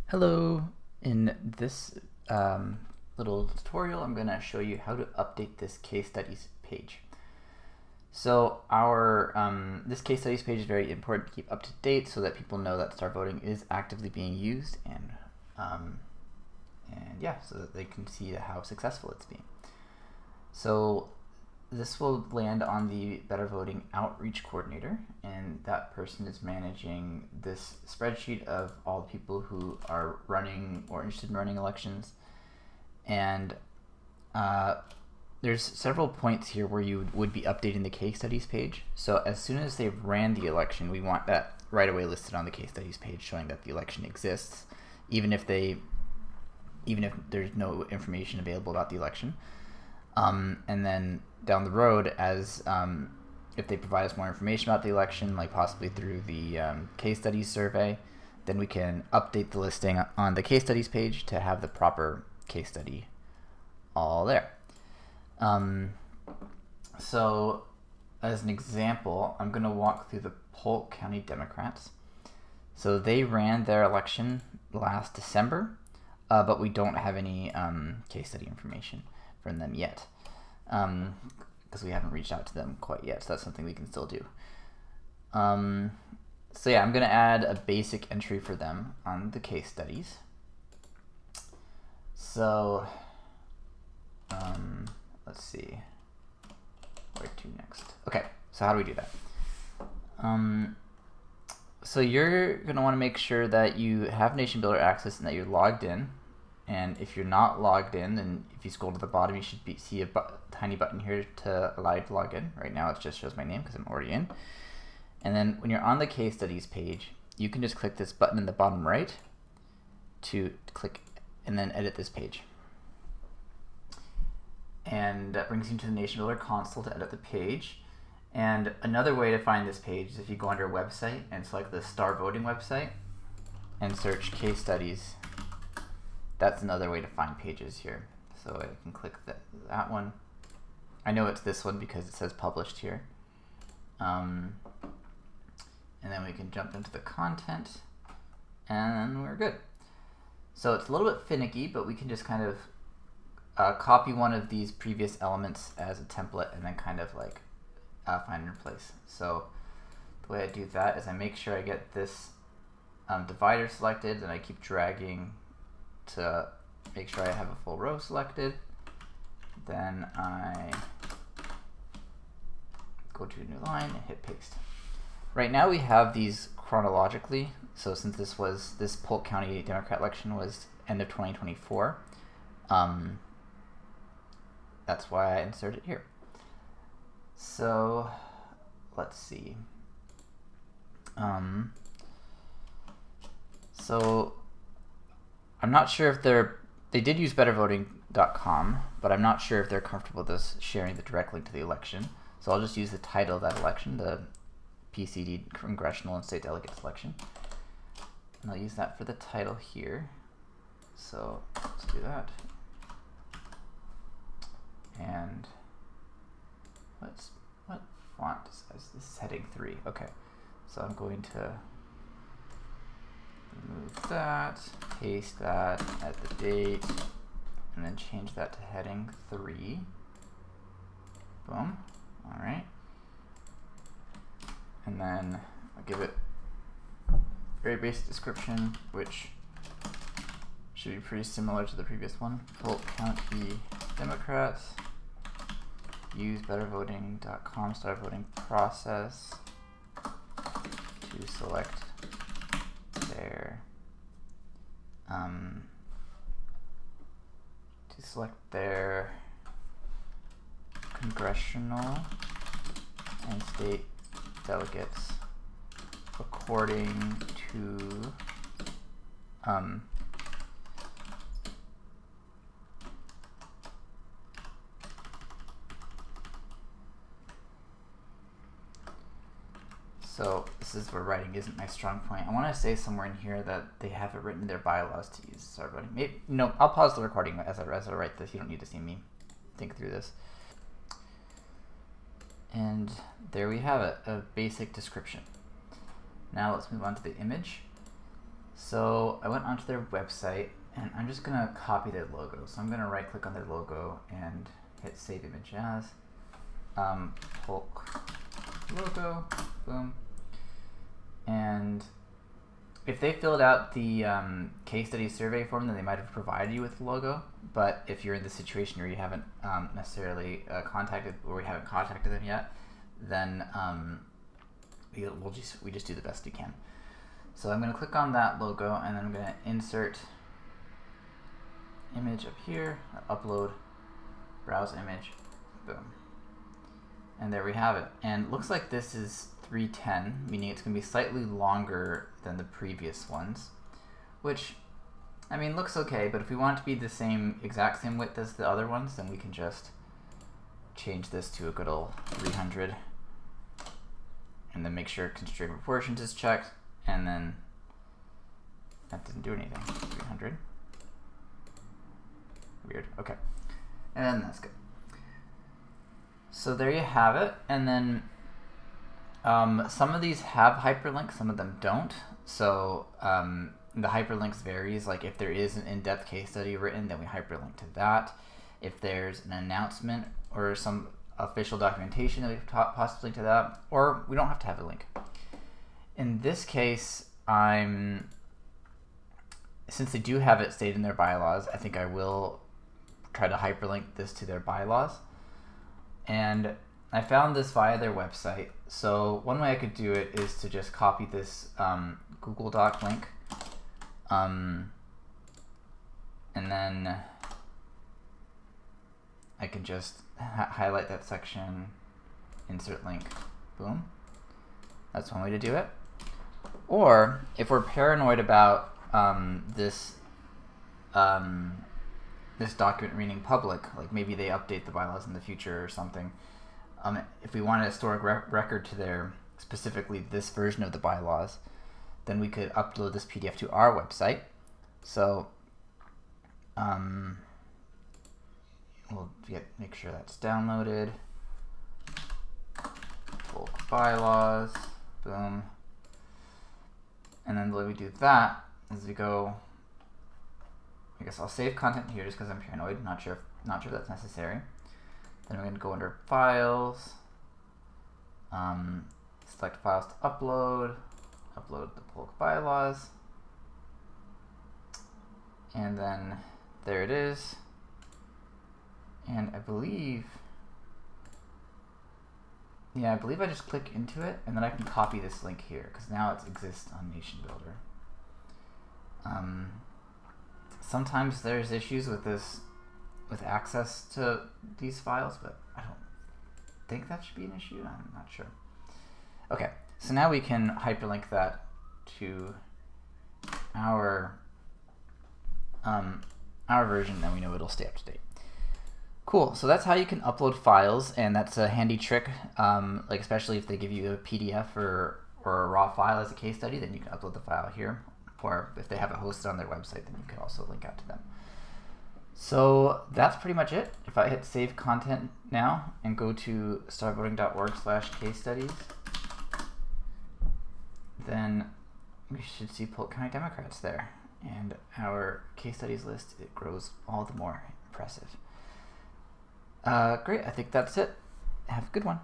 Hello, in this little tutorial I'm going to show you how to update this case studies page. So our this case studies page is very important to keep up to date so that people know that starvoting is actively being used and yeah, so that they can see how successful it's being. So this will land on the Better Voting Outreach Coordinator, and that person is managing this spreadsheet of all the people who are running or interested in running elections. And there's several points here where you would be updating the case studies page. So as soon as they ran the election, we want that right away listed on the case studies page, showing that the election exists, even if there's no information available about the election. And then down the road, as if they provide us more information about the election, like possibly through the case studies survey, then we can update the listing on the case studies page to have the proper case study all there. So as an example, I'm going to walk through the Polk County Democrats. So they ran their election last December, but we don't have any case study information from them yet, because we haven't reached out to them quite yet, so that's something we can still do. So yeah, I'm going to add a basic entry for them on the case studies. So let's see, where to next? Okay, so how do we do that? So you're going to want to make sure that you have Nation Builder access and that you're logged in. And if you're not logged in, then if you scroll to the bottom, you should see a tiny button here to allow you to log in. Right now it just shows my name because I'm already in. And then when you're on the case studies page, you can just click this button in the bottom right to click and then edit this page. And that brings you to the Nation Builder console to edit the page. And another way to find this page is if you go under website and select the starvoting website and search case studies. That's another way to find pages here. So I can click that one. I know it's this one because it says published here. And then we can jump into the content and we're good. So it's a little bit finicky, but we can just kind of copy one of these previous elements as a template and then kind of like find it in place. So the way I do that is I make sure I get this divider selected and I keep dragging to make sure I have a full row selected. Then I go to a new line and hit paste. Right now we have these chronologically. So since this Polk County Democrat election was end of 2024, that's why I inserted it here. So let's see. So I'm not sure if they did use bettervoting.com, but I'm not sure if they're comfortable with us sharing the direct link to the election. So I'll just use the title of that election, the PCD Congressional and State Delegate election. And I'll use that for the title here. So let's do that. And what font size? This is heading 3. Okay. So I'm going to remove that, paste that at the date, and then change that to heading 3. Boom. All right. And then I'll give it a very basic description, which should be pretty similar to the previous one. Polk County Democrats use bettervoting.com start voting process to select their congressional and state delegates according to so this is where writing isn't my strong point. I want to say somewhere in here that they have it written in their bylaws to use starvoting. Maybe no, I'll pause the recording as I write this. You don't need to see me think through this. And there we have it, a basic description. Now let's move on to the image. So I went onto their website, and I'm just gonna copy their logo. So I'm gonna right click on their logo and hit Save Image As. Polk logo, boom. And if they filled out the case study survey form, then they might have provided you with the logo. But if you're in the situation where you haven't necessarily contacted, or we haven't contacted them yet, then we just do the best we can. So I'm going to click on that logo, and then I'm going to insert image up here, upload, browse image, boom. And there we have it. And it looks like this is 310, meaning it's going to be slightly longer than the previous ones, which, I mean, looks okay, but if we want it to be the exact same width as the other ones, then we can just change this to a good old 300, and then make sure constraint proportions is checked, and then that didn't do anything. 300. Weird. Okay. And then that's good. So there you have it. And then some of these have hyperlinks, some of them don't. So the hyperlinks varies. Like if there is an in-depth case study written, then we hyperlink to that. If there's an announcement or some official documentation, that we possibly link to that, or we don't have to have a link. In this case, since they do have it stated in their bylaws, I think I will try to hyperlink this to their bylaws. And I found this via their website. So one way I could do it is to just copy this Google Doc link, and then I can just highlight that section, insert link, boom. That's one way to do it. Or if we're paranoid about this document remaining public, like maybe they update the bylaws in the future or something, if we want to store a record to their, specifically this version of the bylaws, then we could upload this PDF to our website. So we'll make sure that's downloaded. Bulk bylaws, boom. And then the way we do that is we go, I guess I'll save content here just because I'm paranoid, not sure if that's necessary. Then we're going to go under Files, select Files to upload the bulk bylaws, and then there it is. And I believe I just click into it, and then I can copy this link here, because now it exists on Nation Builder. Sometimes there's issues with access to these files, but I don't think that should be an issue. I'm not sure. Okay, so now we can hyperlink that to our version, and we know it'll stay up to date. Cool, so that's how you can upload files, and that's a handy trick, like especially if they give you a PDF or a raw file as a case study, then you can upload the file here, or if they have it hosted on their website, then you can also link out to them. So that's pretty much it. If I hit save content now and go to starvoting.org/case studies, then we should see Polk County Democrats there, and our case studies list, it grows all the more impressive. Great, I think that's it. Have a good one.